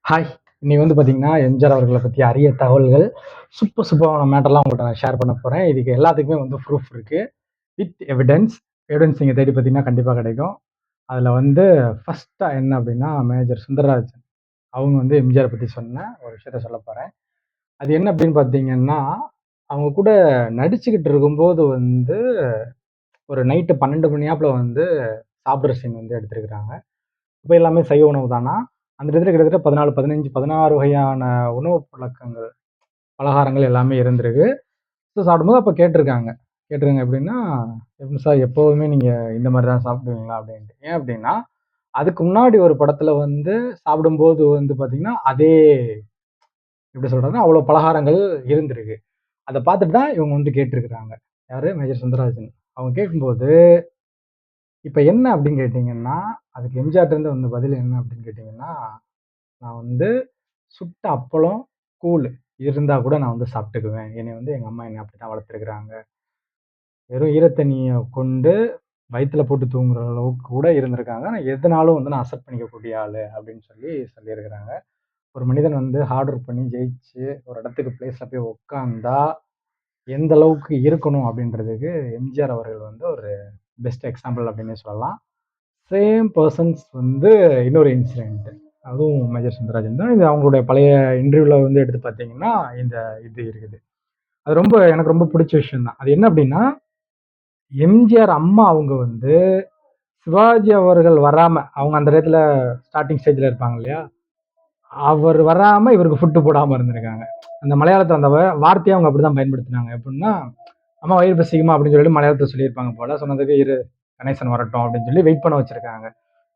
Hi! இன்னைக்கு வந்து பார்த்தீங்கன்னா, எம்ஜிஆர் அவர்கள பத்தி அரிய தகவல்கள், சூப்பரான மேட்டர்லாம் உங்கள்ட்ட நான் ஷேர் பண்ண போறேன். இதுக்கு எல்லாத்துக்குமே வந்து ப்ரூஃப் இருக்கு. With evidence. எவிடன்ஸ் நீங்க தேடி பார்த்தீங்கன்னா கண்டிப்பா கிடைக்கும். அதுல வந்து ஃபர்ஸ்ட்டா என்ன அப்டின்னா, மேஜர் சுந்தரராஜன். அவங்க வந்து எம்ஜிஆர் பத்தி சொன்ன ஒரு விஷயத்த சொல்லப் போறேன். அது என்ன அப்டின்னு பார்த்தீங்கன்னா, அவங்க கூட நடிச்சுக்கிட்டு இருக்கும்போது வந்து, ஒரு நைட்டு 12 மணியாப்புல வந்து சாப்பிடுற சீன் வந்து எடுத்திருக்காங்க. அப்ப எல்லாமே சைவ உணவு தானா, அந்த இடத்துல கிட்டத்தட்ட 14, 15, 16 வகையான உணவு பழக்கங்கள், பலகாரங்கள் எல்லாமே இருந்திருக்கு. ஸோ சாப்பிடும்போது அப்ப கேட்டுருக்காங்க. கேட்டுருக்காங்க எப்படின்னா, "எப்படி சார் எப்பவுமே நீங்க இந்த மாரி தான் சாப்பிடுவீங்களா?" அப்படின்ட்டு. ஏன் அப்படின்னா, அதுக்கு முன்னாடி ஒரு படத்துல வந்து சாப்பிடும்போது வந்து பார்த்தீங்கன்னா, அதே எப்படி சொல்றதுன்னா, அவ்வளோ பலகாரங்கள் இருந்திருக்கு. அத பார்த்துட்டு தான் இவங்க வந்து கேட்டுருக்காங்க. யாரு? மேஜர் சுந்தரராஜன். அவங்க கேட்கும்போது, இப்ப என்ன அப்படின்னு கேட்டீங்கன்னா, அதுக்கு எம்ஜிஆர்ட்ட இருந்து வந்த பதில் என்ன அப்படின்னு கேட்டீங்கன்னா, "நான் வந்து சுட்ட அப்பளம், கூழு இருந்தா கூட நான் வந்து சாப்பிட்டுக்குவேன். என்னைய வந்து எங்க அம்மா என்னைய அப்படித்தான் வளர்த்துருக்காங்க. வெறும் ஈர தண்ணீய கொண்டு வயித்துல போட்டு தூங்குற அளவுக்கு கூட இருந்திருக்காங்க. ஆனா எதுனாலும் வந்து நான் அக்செப்ட் பண்ணிக்கக்கூடிய ஆளு அப்படின்னு சொல்லி சொல்லியிருக்கிறாங்க. ஒரு மனிதன் வந்து ஹார்ட் ஒர்க் பண்ணி ஜெயிச்சு ஒரு இடத்துக்கு பிளேஸ்ல போய் உட்கார்ந்தா, எந்த அளவுக்கு இருக்கணும் அப்படின்றதுக்கு எம்ஜிஆர் அவர்கள் வந்து ஒரு பெஸ்ட் எக்ஸாம்பிள் அப்படின்னே சொல்லலாம். சேம் பெர்சன்ஸ் வந்து இன்னொரு இன்சிடென்ட். அதுவும் மேஜர் சுந்தரராஜன் தான். இது அவங்களுடைய பழைய இன்டர்வியூல வந்து எடுத்து பார்த்தீங்கன்னா, இந்த இது இருக்குது. அது எனக்கு ரொம்ப புடிச்ச விஷயம் தான். அது என்ன அப்டின்னா, எம்ஜிஆர் அம்மா அவங்க வந்து சிவாஜி அவர்கள் வராம, அவங்க அந்த இடத்துல ஸ்டார்ட்டிங் ஸ்டேஜ்ல இருப்பாங்க இல்லையா? அவர் வராம இவருக்கு ஃபுட் போடாம இருந்திருக்காங்க. அந்த மலையாளத்துல அந்த வார்த்தைய அவங்க அப்படிதான் பயன்படுத்தினாங்க. எப்டின்னா, "அம்மா வயிறு பசிக்குமா?" அப்படின்னு சொல்லிட்டு மலையாளத்துல சொல்லியிருப்பாங்க போல. சொன்னதுக்கு, "இரு கணேசன் வரட்டும்" அப்படின்னு சொல்லி வெயிட் பண்ண வச்சிருக்காங்க.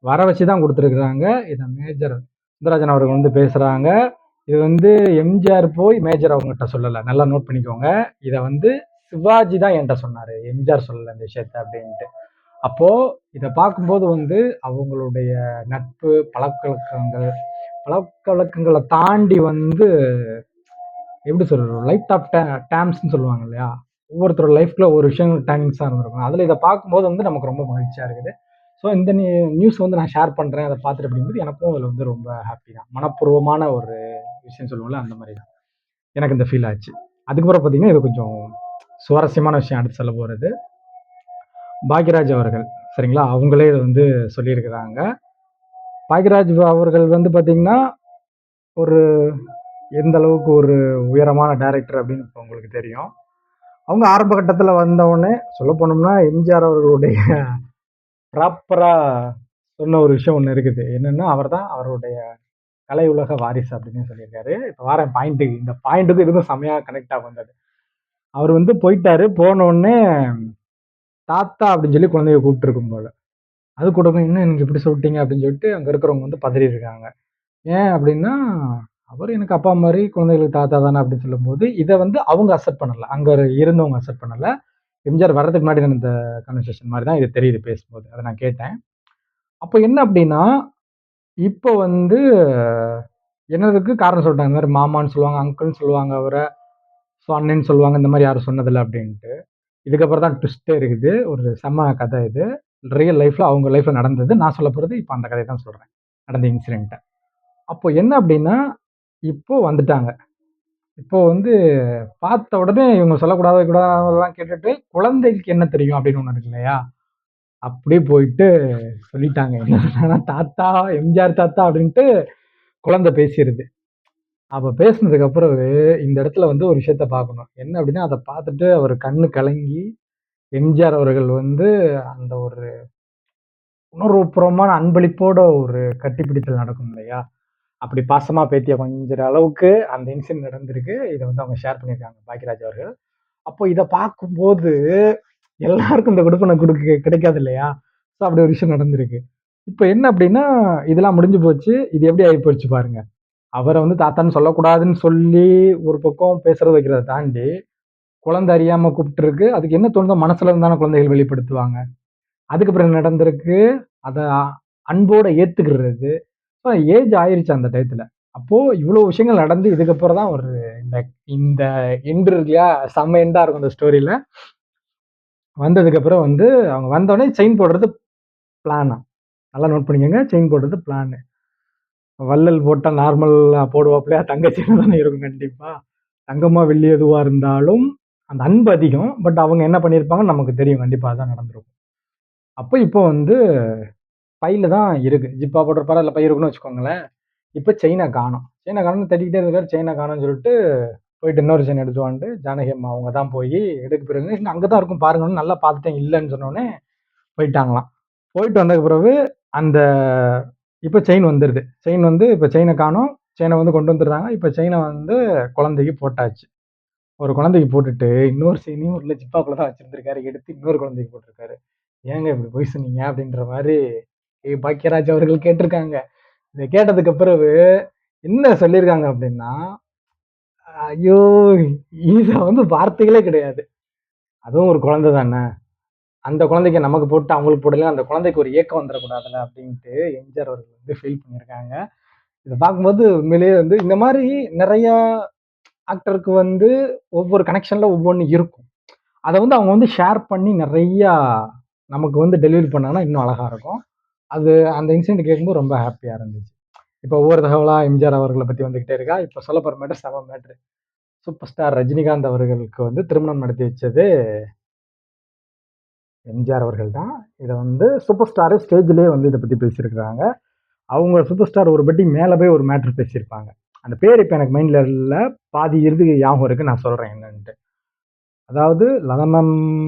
வர வச்சு தான் குடுத்துருக்காங்க. இத மேஜர் சுந்தரராஜன் அவர்கள் வந்து பேசுறாங்க. இது வந்து எம்ஜிஆர் போய் மேஜர் அவங்கட்ட சொல்லல. நல்லா நோட் பண்ணிக்கோங்க. இத வந்து சிவாஜி தான் என்ட்ட சொன்னாரு. எம்ஜிஆர் சொல்லல இந்த விஷயத்த அப்டின்ட்டு. அப்போ இத பார்க்கும்போது வந்து அவங்களுடைய நட்பு, பழக்கவழக்கங்கள தாண்டி வந்து எப்படி சொல்றது? லைட் ஆஃப் டேர்ம்ஸ்ன்னு சொல்லுவாங்க இல்லையா? ஒவ்வொருத்தரோட லைஃப்ல ஒரு விஷயம் டேர்னிங்ஸா இருந்திருக்கும். அதுல இத பார்க்கும்போது வந்து நமக்கு ரொம்ப மகிழ்ச்சியா இருக்குது. ஸோ இந்த நியூஸ் வந்து நான் ஷேர் பண்றேன். அத பார்த்துட்டு அப்படிங்கும்போது எனக்கும் அதுல வந்து ரொம்ப ஹேப்பி தான். மனப்பூர்வமான ஒரு விஷயம் சொல்லுவோம்ல, அந்த மாரி தான். எனக்கு இந்த ஃபீல் ஆச்சு. அதுக்கப்புறம் பார்த்தீங்கன்னா, இது கொஞ்சம் சுவாரஸ்யமான விஷயம் அடுத்து சொல்லப் போறது. பாக்யராஜ் அவர்கள் சரிங்களா? அவங்களே இத வந்து சொல்லியிருக்கிறாங்க. பாக்யராஜ் அவர்கள் வந்து பார்த்தீங்கன்னா, ஒரு எந்த அளவுக்கு ஒரு உயரமான டைரக்டர் அப்படின்னு இப்ப உங்களுக்கு தெரியும். அவங்க ஆரம்ப கட்டத்துல வந்தவுடனே சொல்லப் போனோம்னா, எம்ஜிஆர் அவர்களுடைய ப்ராப்பரா சொன்ன ஒரு விஷயம் ஒண்ணு இருக்குது. என்னன்னா, அவர்தான் அவருடைய கலை உலக வாரிசு அப்படின்னு சொல்லியிருக்காரு. இப்ப வாரேன் பாயிண்ட்டுக்கு. இந்த பாயிண்ட்டுக்கும் இதுக்கும் செம்மையா கனெக்ட் ஆகும் அது. அவர் வந்து போயிட்டாரு. போனவுடனே தாத்தா அப்படின்னு சொல்லி குழந்தைய கூப்பிட்டுருக்கும் போல. அது கூட போய் "என்ன எனக்கு இப்படி சொல்லிட்டீங்க?" அப்படின்னு சொல்லிட்டு அங்க இருக்கிறவங்க வந்து பதறியிருக்காங்க. ஏன் அப்படின்னா, அவரு எனக்கு அப்பா மாரி, குழந்தைகளுக்கு தாத்தா தானே அப்படின்னு சொல்லும்போது, இத வந்து அவங்க அக்செப்ட் பண்ணல. அங்க இருந்தவங்க அக்செப்ட் பண்ணல. எம்ஜிஆர் வர்றதுக்கு முன்னாடி நடந்த கன்வர்சேஷன் மாரி தான் இது தெரியுது பேசும்போது. அத நான் கேட்டேன். அப்ப என்ன அப்படின்னா, இப்போ வந்து என்னதுக்கு காரணம் சொல்லிட்டாங்க. இந்த மாரி மாமான்னு சொல்லுவாங்க, அங்கிள்ன்னு சொல்லுவாங்க அவர. ஸோ அண்ணன்னு சொல்லுவாங்க. இந்த மாரி யாரும் சொன்னதில்ல அப்படின்ட்டு. இதுக்கப்புறம் தான் ட்விஸ்ட்டே இருக்குது. ஒரு செம்ம கதை இது. ரியல் லைஃப்ல அவங்க லைஃப்ல நடந்தது. நான் சொல்லப் போறது இப்ப அந்த கதைய தான் சொல்றேன். நடந்த இன்சிடென்ட்ட. அப்போ என்ன அப்டின்னா, இப்போ வந்துட்டாங்க. இப்போ வந்து பார்த்த உடனே இவங்க சொல்லக்கூடாது, வைக்கூடாதெல்லாம் கேட்டுட்டு, குழந்தைக்கு என்ன தெரியும் அப்டின்னு ஒண்ணு இருக்கு இல்லையா? அப்படியே போயிட்டு சொல்லிட்டாங்க. என்னன்னா தாத்தா, எம்ஜிஆர் தாத்தா அப்டின்ட்டு குழந்தை பேசிருது. அப்ப பேசுனதுக்கு பிறகு இந்த இடத்துல வந்து ஒரு விஷயத்த பார்க்கணும். என்ன அப்டின்னா, அத பார்த்துட்டு அவரு கண்ணு கலங்கி, எம்ஜிஆர் அவர்கள் வந்து அந்த ஒரு உணர்வுபூர்வமான அன்பளிப்போட ஒரு கட்டிப்பிடித்தல் நடக்கும் இல்லையா? அப்படி பாசமா பேத்திய கொஞ்சுற அளவுக்கு அந்த இன்சிடென்ட் நடந்திருக்கு. இத வந்து அவங்க ஷேர் பண்ணியிருக்காங்க பாக்யராஜ் அவர்கள். அப்போ இத பார்க்கும்போது எல்லாருக்கும் இந்த குடுப்பன கிடைக்காது இல்லையா? ஸோ அப்படி ஒரு விஷயம் நடந்திருக்கு. இப்ப என்ன அப்படின்னா, இதெல்லாம் முடிஞ்சு போச்சு. இது எப்படி ஆயிப்போச்சு பாருங்க. அவர வந்து தாத்தான்னு சொல்லக்கூடாதுன்னு சொல்லி ஒரு பக்கம் பேசுறது வைக்கிறத தாண்டி, குழந்தை அறியாம கூப்ட்டுருக்கு. அதுக்கு என்ன தோணுதோ மனசுல இருந்து தானே குழந்தைகள் வெளிப்படுத்துவாங்க. அதுக்கப்புறம் என்ன நடந்திருக்கு? அத அன்போட ஏத்துக்கிறது. ஏஜ் ஆயிருச்சு அந்த டயத்துல. அப்போ இவ்ளோ விஷயங்கள் நடந்து இதுக்கப்புறம் தான் ஒரு இந்த இந்த எண்ட் இருக்கு இல்லையா? செம்ம எண்டா இருக்கும் அந்த ஸ்டோரில. வந்ததுக்கப்புறம் வந்து அவங்க வந்தோனே செயின் போடுறது பிளானா. நல்லா நோட் பண்ணிக்கங்க. செயின் போடுறது பிளானு. வள்ளல் போட்டா நார்மலா போடுவாப்புலயா? தங்க செயின் தானே இருக்கும் கண்டிப்பா. தங்கமா, வெள்ளி எதுவா இருந்தாலும் அந்த அன்பு அதிகம். பட் அவங்க என்ன பண்ணியிருப்பாங்கன்னு நமக்கு தெரியும். கண்டிப்பா அதான் நடந்திருக்கும். அப்ப இப்போ வந்து பையில தான் இருக்கு. ஜிப்பா போட்டிருப்பாரா, இல்ல பை இருக்குன்னு வச்சுக்கோங்களேன். இப்ப செயின காணோம். செயின காணோம்னு தேடிக்கிட்டே இருக்காரு. செயின காணோம்னு சொல்லிட்டு போயிட்டு இன்னொரு செயின் எடுத்துட்டு வந்துட்டு, ஜானகி அம்மா அவங்க தான் போயி எடுக்க போயிருக்காங்க. அங்க தான் இருக்கும் பாருங்கன்னு நல்லா பார்த்துட்டேன். இல்லன்னு சொன்னோனே போயிட்டாங்களாம். போயிட்டு வந்ததுக்கு பிறகு அந்த இப்ப செயின் வந்துருது. செயின் வந்து இப்ப செயின காணோம். செயின வந்து கொண்டு வந்துடுறாங்க. இப்ப செயின வந்து குழந்தைக்கு போட்டாச்சு. ஒரு குழந்தைக்கு போட்டுட்டு, இன்னொரு செயினையும் உள்ள ஜிப்பாக்குள்ள தான் வச்சிருந்திருக்காரு. எடுத்து இன்னொரு குழந்தைக்கு போட்டிருக்காரு. "ஏங்க இப்படி பொய் சொன்னீங்க?" அப்படின்ற மாரி பாக்கியராஜ் அவர்கள் கேட்டிருக்காங்க. இத கேட்டதுக்கு பிறகு என்ன சொல்லியிருக்காங்க அப்படின்னா, ஐயோ! இத வந்து வார்த்தைகளே கிடையாது. அதுவும் ஒரு குழந்தை தானே. அந்த குழந்தைக்கு நமக்கு போட்டு அவங்களுக்கு போடல. அந்த குழந்தைக்கு ஒரு ஏக்கம் வந்துரக்கூடாதுல்ல அப்படின்ட்டு எம்ஜிஆர் அவர்கள் வந்து ஃபீல் பண்ணியிருக்காங்க. இத பார்க்கும்போது உண்மையிலேயே வந்து இந்த மாரி நெறையா ஆக்டருக்கு வந்து ஒவ்வொரு கனெக்ஷன்ல ஒவ்வொன்னு இருக்கும். அத வந்து அவங்க வந்து ஷேர் பண்ணி நெறையா நமக்கு வந்து டெலிவரி பண்ணாங்கன்னா இன்னும் அழகா இருக்கும். அது அந்த இன்சிடென்ட் கேட்கும்போது ரொம்ப ஹேப்பியா இருந்துச்சு. இப்ப ஒவ்வொரு தகவலா எம்ஜிஆர் அவர்கள பத்தி வந்துகிட்டே இருக்கா. இப்ப சொல்லப் போற மேட்டர் செம மேட்டர். சூப்பர் ஸ்டார் ரஜினிகாந்த் அவர்களுக்கு வந்து திருமணம் நடத்தி வச்சது எம்ஜிஆர் அவர்கள் தான். இத வந்து சூப்பர் ஸ்டாரே ஸ்டேஜ்லயே வந்து இத பத்தி பேசியிருக்கிறாங்க. அவங்க சூப்பர் ஸ்டார் ஒரு படி மேல போய் ஒரு மேட்டர் பேசியிருப்பாங்க. அந்த பேர் இப்ப எனக்கு மைண்ட்ல இல்ல. பாதி இறுதி ஞாபகம் இருக்கு. நான் சொல்றேன் என்னன்ட்டு. அதாவது லதா மேம்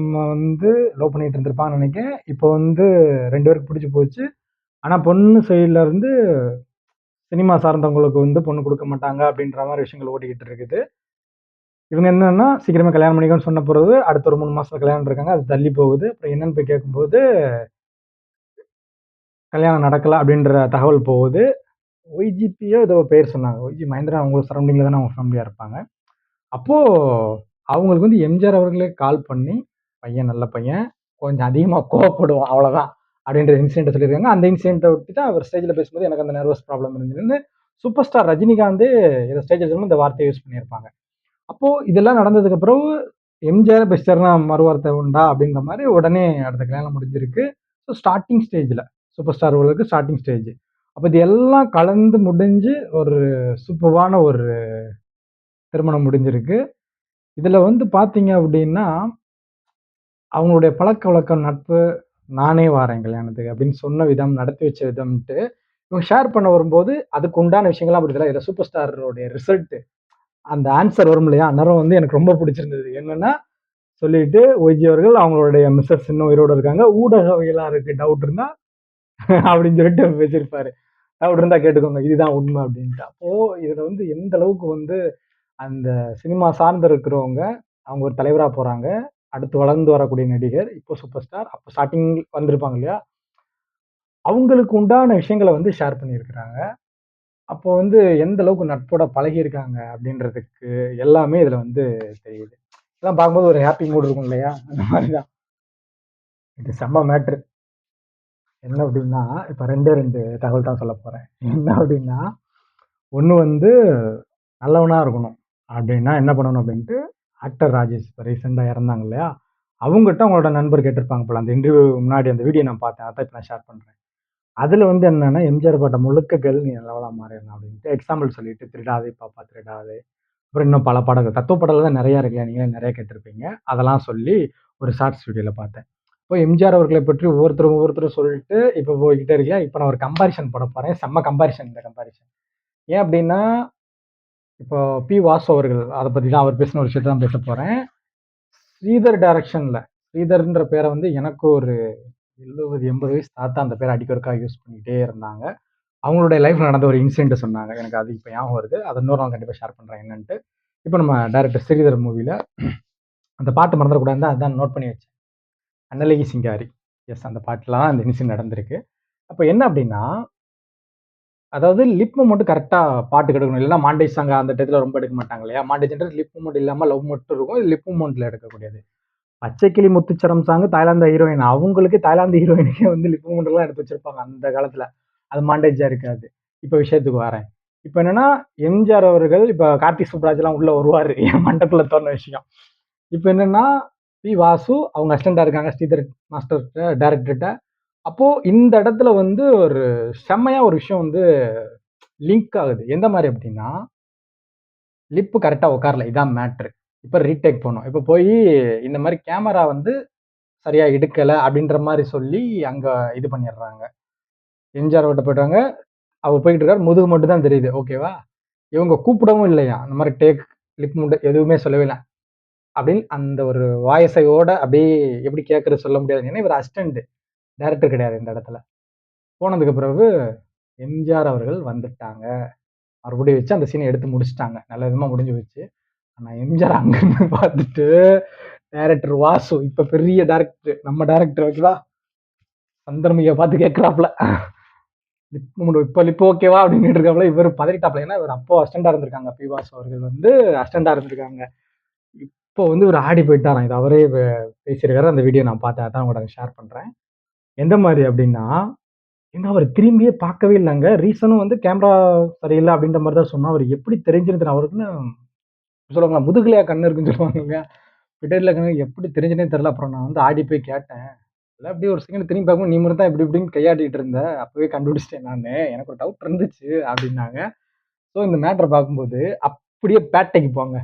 வந்து லவ் பண்ணிட்டு இருந்திருப்பாங்கன்னு நெனைக்கிறேன். இப்போ வந்து 2 பேருக்கு பிடிச்சு போச்சு. ஆனா பொண்ணு சைடுல இருந்து சினிமா சார்ந்தவங்களுக்கு வந்து பொண்ணு குடுக்க மாட்டாங்க அப்படின்ற மாரி விஷயங்கள் ஓடிக்கிட்டு இருக்குது. இவங்க என்னன்னா சீக்கிரமே கல்யாணம் பண்ணிக்கோன்னு சொன்ன பிறகு அடுத்த ஒரு 3 மாசத்துல கல்யாணம் இருக்காங்க. அது தள்ளி போகுது. அப்புறம் என்னன்னு போய் கேட்கும்போது, கல்யாணம் நடக்கல அப்படின்ற தகவல் போகுது. ஒய்ஜிபியோ ஏதோ பேர் சொன்னாங்க. ஒய்ஜி மகேந்திரன் அவங்க சரவுண்டிங்ல தானே அவங்க ஃபேமிலியா இருப்பாங்க. அப்போ அவங்களுக்கு வந்து எம்ஜிஆர் அவர்களே கால் பண்ணி, "பையன் நல்ல பையன். கொஞ்சம் அதிகமா கோவப்படுவான் அவ்வளோதான்." அப்படின்ற இன்சிடென்ட்ட சொல்லியிருக்காங்க. அந்த இன்சிடென்ட்ட ஒட்டி தான் அவர் ஸ்டேஜ்ல பேசும்போது எனக்கு அந்த நர்வஸ் ப்ராப்ளம் இருந்ததுன்னு சூப்பர் ஸ்டார் ரஜினிகாந்தே இத ஸ்டேஜ்ல சொல்லும்போது இந்த வார்த்தைய யூஸ் பண்ணியிருப்பாங்க. அப்போ இதெல்லாம் நடந்ததுக்கு பிறகு எம்ஜிஆர் பெஸ்டர்னா மறுவார்த்தை உண்டா? அப்படின்ற மாரி உடனே அடுத்த கல்யாணம் முடிஞ்சிருக்கு. ஸோ ஸ்டார்ட்டிங் ஸ்டேஜ்ல சூப்பர் ஸ்டார் அவர்களுக்கு ஸ்டார்ட்டிங் ஸ்டேஜ். அப்ப இது எல்லாம் கலந்து முடிஞ்சு ஒரு சூப்பர்வான ஒரு திருமணம் முடிஞ்சிருக்கு. இதுல வந்து பார்த்தீங்க அப்படின்னா, அவங்களுடைய பழக்கவழக்கம், நட்பு, நானே வாரேன் கல்யாணத்துக்கு அப்படின்னு சொன்ன விதம், நடத்தி வச்ச விதம்ன்ட்டு, இவங்க ஷேர் பண்ண வரும்போது, அதுக்கு உண்டான விஷயங்கள்லாம் அப்படி இதெல்லாம் இதுல சூப்பர் ஸ்டாரோடைய ரிசல்ட் அந்த ஆன்ஸர் வரும் இல்லையா? அந்நேரம் வந்து எனக்கு ரொம்ப பிடிச்சிருந்தது. என்னன்னா, சொல்லிட்டு ஒய்ஜி அவர்கள் அவங்களுடைய மிஸ்ஸஸ் இன்னும் உயிரோட இருக்காங்க. ஊடகவியலாளருக்கு டவுட் இருந்தா அப்படின்னு சொல்லிட்டு பேசியிருப்பாரு. டவுட் இருந்தா கேட்டுக்கோங்க. இதுதான் உண்மை அப்படின்ட்டு. அப்போ இதுல வந்து எந்த அளவுக்கு வந்து அந்த சினிமா சார்ந்து இருக்கிறவங்க, அவங்க ஒரு தலைவரா போறாங்க. அடுத்து வளர்ந்து வரக்கூடிய நடிகர், இப்போ சூப்பர் ஸ்டார். அப்போ ஸ்டார்ட்டிங் வந்திருப்பாங்க இல்லையா? அவங்களுக்கு உண்டான விஷயங்கள வந்து ஷேர் பண்ணியிருக்கிறாங்க. அப்போ வந்து எந்த அளவுக்கு நட்போட பழகியிருக்காங்க அப்படின்றதுக்கு எல்லாமே இதுல வந்து தெரியுது. இதெல்லாம் பார்க்கும்போது ஒரு ஹேப்பி மூட் இருக்கும் இல்லையா? அந்த மாரி தான். இது செம்ம மேட்ரு. என்ன அப்படின்னா, இப்ப 2டே 2 தகவல் தான் சொல்லப் போறேன். என்ன அப்படின்னா, ஒண்ணு வந்து நல்லவனா இருக்கணும். அப்படின்னா என்ன பண்ணணும் அப்படின்ட்டு, ஆக்டர் ராஜேஷ் இப்ப ரீசென்ட்டா இறந்தாங்க இல்லையா? அவங்கட்ட அவங்களோட நண்பர் கேட்டிருப்பாங்க போல. அந்த இன்டர்வியூ முன்னாடி அந்த வீடியோ நான் பார்த்தேன். அதான் இப்ப நான் ஷேர் பண்றேன். அதுல வந்து என்னன்னா, எம்ஜிஆர் பாட்ட முழுக்க கேளு நீ நல்லவளா மாறிடலாம் அப்படின்ட்டு எக்ஸாம்பிள் சொல்லிட்டு, திருடாதே பாப்பா திருடாதே. அப்புறம் இன்னும் பல பாடல்கள். தத்துவ பாடல்கள் தான் நெறைய இருக்கு. நீங்களே நெறைய கேட்டிருப்பீங்க. அதெல்லாம் சொல்லி ஒரு ஷார்ட்ஸ் வீடியோல பார்த்தேன். இப்போ எம்ஜிஆர் அவர்களை பற்றி ஒவ்வொருத்தரும் சொல்லிட்டு இப்ப போய்க்கிட்டே இருக்கேன். இப்ப நான் ஒரு கம்பேரிசன் போடப் போறேன். செம்ம கம்பேரிசன் இந்த கம்பேரிசன். ஏன் அப்டின்னா, இப்போ வாசு அவர்கள் அத பத்தி தான் அவர் பேசின ஒரு விஷயத்த தான் பேசப் போறேன். ஸ்ரீதர் டைரக்ஷன்ல ஸ்ரீதர்ன்ற பேர வந்து எனக்கு ஒரு 70, 80 வயசு தாத்தா அந்த பேர அடிக்கொருக்கா யூஸ் பண்ணிட்டே இருந்தாங்க. அவங்களுடைய லைஃப்ல நடந்த ஒரு இன்சிடென்ட் சொன்னாங்க. எனக்கு அது இப்ப ஞாபகம் வருது. அத இன்னொரு நாள் கண்டிப்பா ஷேர் பண்றேன் என்னன்ட்டு. இப்ப நம்ம டைரக்டர் ஸ்ரீதர் மூவில அந்த பாட்டு மறந்துடக்கூடாதுன்னு தான் அதான் நோட் பண்ணி வச்சேன். "கண்ணழகி சிங்காரி." எஸ் அந்த பாட்டுல தான் அந்த இன்சிடென்ட் நடந்திருக்கு. அப்ப என்ன அப்டின்னா, அதாவது லிப் மூவ்மெண்ட் கரெக்ட்டா பாட்டுக்கு எடுக்கணும். இல்லன்னா மாண்டேஜ் சாங் அந்த டயத்துல ரொம்ப எடுக்க மாட்டாங்க இல்லையா? மாண்டேஜ்ன்றது லிப் மூவ்மெண்ட் இல்லாம லவ் மட்டும் இருக்கும். இது லிப் மூவ்மெண்ட்ல எடுக்கக்கூடியது. பச்சைக்கிளி முத்துச்சரம் சாங் தாய்லாந்து ஹீரோயின். அவங்களுக்கு தாய்லாந்து ஹீரோயினுக்கே வந்து லிப் மூவ்மெண்ட்லாம் எடுத்து வச்சிருப்பாங்க அந்த காலத்துல. அது மாண்டேஜா இருக்காது. இப்ப விஷயத்துக்கு வரேன். இப்ப என்னன்னா, எம்ஜிஆர் அவர்கள் இப்ப கார்த்திக் சுப்புராஜ்லாம் உள்ள வருவாரு. என் மண்டக்குள்ள தோணுன விஷயம். இப்ப என்னன்னா, வாசு அவங்க அசிஸ்டன்ட்டா இருக்காங்க ஸ்ரீதர் மாஸ்டர்ட்ட, டைரக்டர்ட்ட. அப்போ இந்த இடத்துல வந்து ஒரு செம்மையா ஒரு விஷயம் வந்து லிங்க் ஆகுது. எந்த மாரி அப்டின்னா, லிப் கரெக்ட்டா உட்காரல. இதான் மேட்ரு. இப்ப ரீடேக் போணும். இப்ப போயி இந்த மாரி கேமரா வந்து சரியா எடுக்கல அப்டின்ற மாரி சொல்லி அங்க இது பண்ணிடுறாங்க. எம்ஜிஆர் அவர்ட்ட போய்ட்டாங்க. அவர் போய்க்கிட்டு இருக்காரு. முதுகு மட்டும் தான் தெரியுது. ஓகேவா? இவங்க கூப்பிடவும் இல்லையாம். அந்த மாரி டேக், லிப் மூவ்மெண்ட் எதுவுமே சொல்லவே இல்ல. அப்படின்னு அந்த ஒரு வாய்ஸையோட அப்படியே எப்படி கேட்கறது சொல்ல முடியாது. ஏன்னா இவர் அசிஸ்டன்ட். டைரக்டர் கிடையாது இந்த இடத்துல. போனதுக்கு பிறகு எம்ஜிஆர் அவர்கள் வந்துட்டாங்க. மறுபடியும் வச்சு அந்த சீன எடுத்து முடிச்சுட்டாங்க. நல்ல விதமா முடிஞ்சு போச்சு. ஆனா எம்ஜிஆர் அங்கருந்து பார்த்துட்டு டைரக்டர் வாசு இப்ப பெரிய டைரக்டர் நம்ம டைரக்டர் ஓகேவா? சந்திரமுகிய பார்த்து கேட்கிறாப்ல. இப்ப லிப் ஓகேவா? அப்படின்னு கேட்டிருக்காப்ல. இவரு பதறிட்டாப்ல. ஏன்னா இவர் அப்போ அசிஸ்டன்டா இருந்திருக்காங்க. பி. வாசு அவர்கள் வந்து அசிஸ்டன்டா இருந்திருக்காங்க. இப்போ வந்து இவரு ஆடி போயிட்டாராம். இது அவரே பேசியிருக்காரு. அந்த வீடியோ நான் பார்த்தேன். அதான் உங்கட்ட ஷேர் பண்றேன். எந்த மாரி அப்டின்னா, ஏங்க அவரு திரும்பியே பார்க்கவே இல்லங்க. ரீசனும் வந்து கேமரா சரியில்ல அப்டின்ற மாரி தான் சொன்னோம். அவரு எப்படி தெரிஞ்சிருக்குன்னு அவருக்குன்னு சொல்லுவாங்கல்ல, முதுகுலயா கண்ணு இருக்குன்னு சொல்லுவாங்க இல்லையா? பின்னாடில இருக்கவங்க எப்படி தெரிஞ்சுதுன்னே தெரியல. அப்புறம் நான் வந்து ஆடி போய் கேட்டேன். இல்ல அப்படியே ஒரு செகண்ட் திரும்பி பார்க்கும்போது, "நீ மட்டும் தான் இப்டி இப்டின்னு கையாட்டிட்டு இருந்த. அப்பவே கண்டுபிடிச்சுட்டேன் நானு. எனக்கு ஒரு டவுட் இருந்துச்சு" அப்டின்னாங்க. ஸோ இந்த மேட்டர பார்க்கும்போது, அப்படியே பேட்டைக்கு போங்க.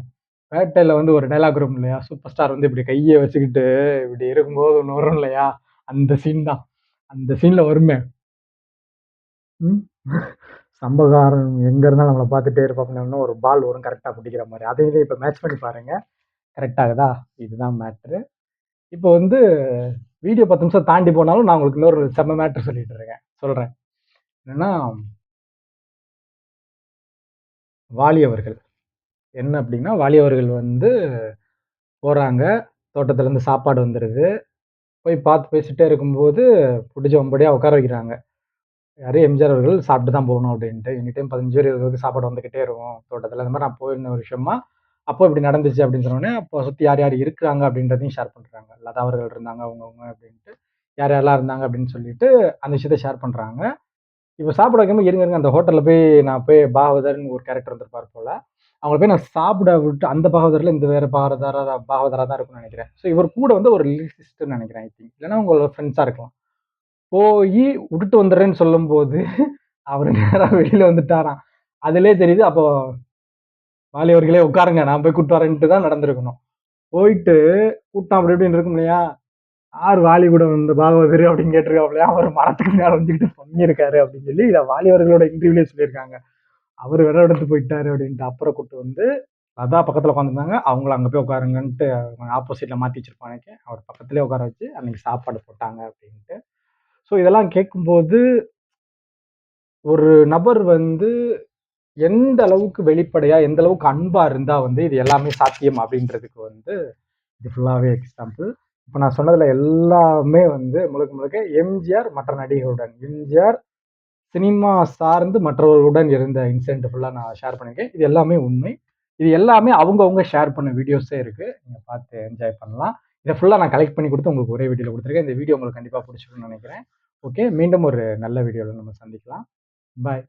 பேட்டையில வந்து ஒரு டயலாக் வரும் இல்லையா? சூப்பர் ஸ்டார் வந்து இப்டி கைய வச்சுக்கிட்டு, இப்டி இருக்கும்போது ஒண்ணு வரும் இல்லையா? அந்த சீன் தான். அந்த சீன்ல வருமே. ம். சம்பகாரம் எங்க இருந்தாலும் நம்மள பார்த்துட்டே இருப்பாப்லன்னு ஒரு பால் வரும் கரெக்ட்டா பிடிக்கிற மாரி. அதையும் இதையும் இப்ப மேட்ச் பண்ணி பாருங்க. கரெக்ட் ஆகுதா? இதுதான் மேட்ரு. இப்போ வந்து வீடியோ 10 நிமிஷம் தாண்டி போனாலும் நான் உங்களுக்கு இன்னொரு செம்ம மேட்ரு சொல்லிட்டு இருக்கேன். சொல்றேன். என்னன்னா, வாலி அவர்கள். என்ன அப்டின்னா, வாலி அவர்கள் வந்து போறாங்க. தோட்டத்துலருந்து சாப்பாடு வந்துருது. போய் பார்த்து பேசிட்டே இருக்கும்போது, புடிச்சு வம்படியா உட்கார வைக்கிறாங்க. யாரு எம்ஜிஆர் அவர்கள் சாப்பிட்டு தான் போகணும் அப்படின்ட்டு. எனி டைம் 15 பேர் 20 பேருக்கு சாப்பாடு வந்துகிட்டே இருக்கும் தோட்டத்துல. அந்த மாரி நான் போயிருந்த ஒரு விஷயமா, அப்போ இப்படி நடந்துச்சு அப்படின்னு சொன்னோனே, அப்போ சுத்தி யார் யார் இருக்கிறாங்க அப்படின்றதையும் ஷேர் பண்றாங்க. லதா அவர்கள் இருந்தாங்க அவங்கவங்க அப்படின்ட்டு. யார் யாரெல்லாம் இருந்தாங்க அப்படின்னு சொல்லிட்டு, அந்த விஷயத்த ஷேர் பண்றாங்க. இப்ப சாப்பிட வைக்கும்போது இருங்க இருங்க அந்த ஹோட்டல்ல போய் நான் போய் பாகவதர்ன்னு ஒரு கேரக்டர் இருந்திருப்பார் போல. அவங்கள போய் நான் சாப்பிட விட்டு அந்த பாகவதர்ல இந்த வேற பாகவதரா தான் இருக்கும்னு நெனைக்கிறேன். ஸோ இவர் கூட வந்து ஒரு லிரிசிஸ்ட்ன்னு நெனைக்கிறேன் ஐ திங்க். இல்லன்னா உங்களோட ஃப்ரெண்ட்ஸா இருக்கலாம். போயி உட்டுட்டு வந்துடுறேன்னு சொல்லும்போது, அவரு நேரா வெளில வந்துட்டாராம். அதிலயே தெரியுது அப்போ வாலி அவர்களே உட்காருங்க. நான் போய் கூட்டு வரேன்ட்டு தான் நடந்திருக்கணும். போயிட்டு கூட்டம் அப்படி இப்படின்னு இருக்கும் இல்லையா? யார் வாலி கூட வந்த பாகவதரு அப்படின்னு கேட்டிருக்காப்லயா, அவரு மரத்துக்கு மேல வந்துகிட்டு தொங்கியிருக்காரு அப்படின்னு சொல்லி, இத வாலி அவர்களோட இன்டர்வியூலயே சொல்லியிருக்காங்க. அவரு வெட எடுத்து போயிட்டாரு அப்படின்ட்டு. அப்புறம் கூட்டு வந்து லதா பக்கத்துல உட்காந்துருந்தாங்க. அவங்கள அங்க போய் உட்காருங்கன்ட்டு ஆப்போசிட்ல மாத்தி வச்சிருப்பானுங்க. அவர் பக்கத்திலேயே உட்கார வச்சு அன்னைக்கு சாப்பாடு போட்டாங்க அப்படின்ட்டு. ஸோ இதெல்லாம் கேட்கும்போது, ஒரு நபர் வந்து எந்த அளவுக்கு வெளிப்படையா, எந்த அளவுக்கு அன்பா இருந்தா வந்து இது எல்லாமே சாத்தியம் அப்படின்றதுக்கு வந்து இது ஃபுல்லாவே எக்ஸாம்பிள். இப்ப நான் சொன்னதுல எல்லாமே வந்து முழுக்க முழுக்க எம்ஜிஆர் மற்ற நடிகர்களுடன். எம்ஜிஆர் சினிமா சார்ந்து மற்றவர்களுடன் இருந்த இன்சிடென்ட் ஃபுல்லா நான் ஷேர் பண்ணியிருக்கேன். இது எல்லாமே உண்மை. இது எல்லாமே அவங்கவங்க ஷேர் பண்ண வீடியோஸே இருக்கு. நீங்க பார்த்து என்ஜாய் பண்ணலாம். இத ஃபுல்லா நான் கலெக்ட் பண்ணி குடுத்து உங்களுக்கு ஒரே வீடியோல குடுத்துருக்கேன். இந்த வீடியோ உங்களுக்கு கண்டிப்பா புடிச்சிருக்கும்னு நெனைக்கிறேன். ஓகே. மீண்டும் ஒரு நல்ல வீடியோல நம்ம சந்திக்கலாம். பாய்.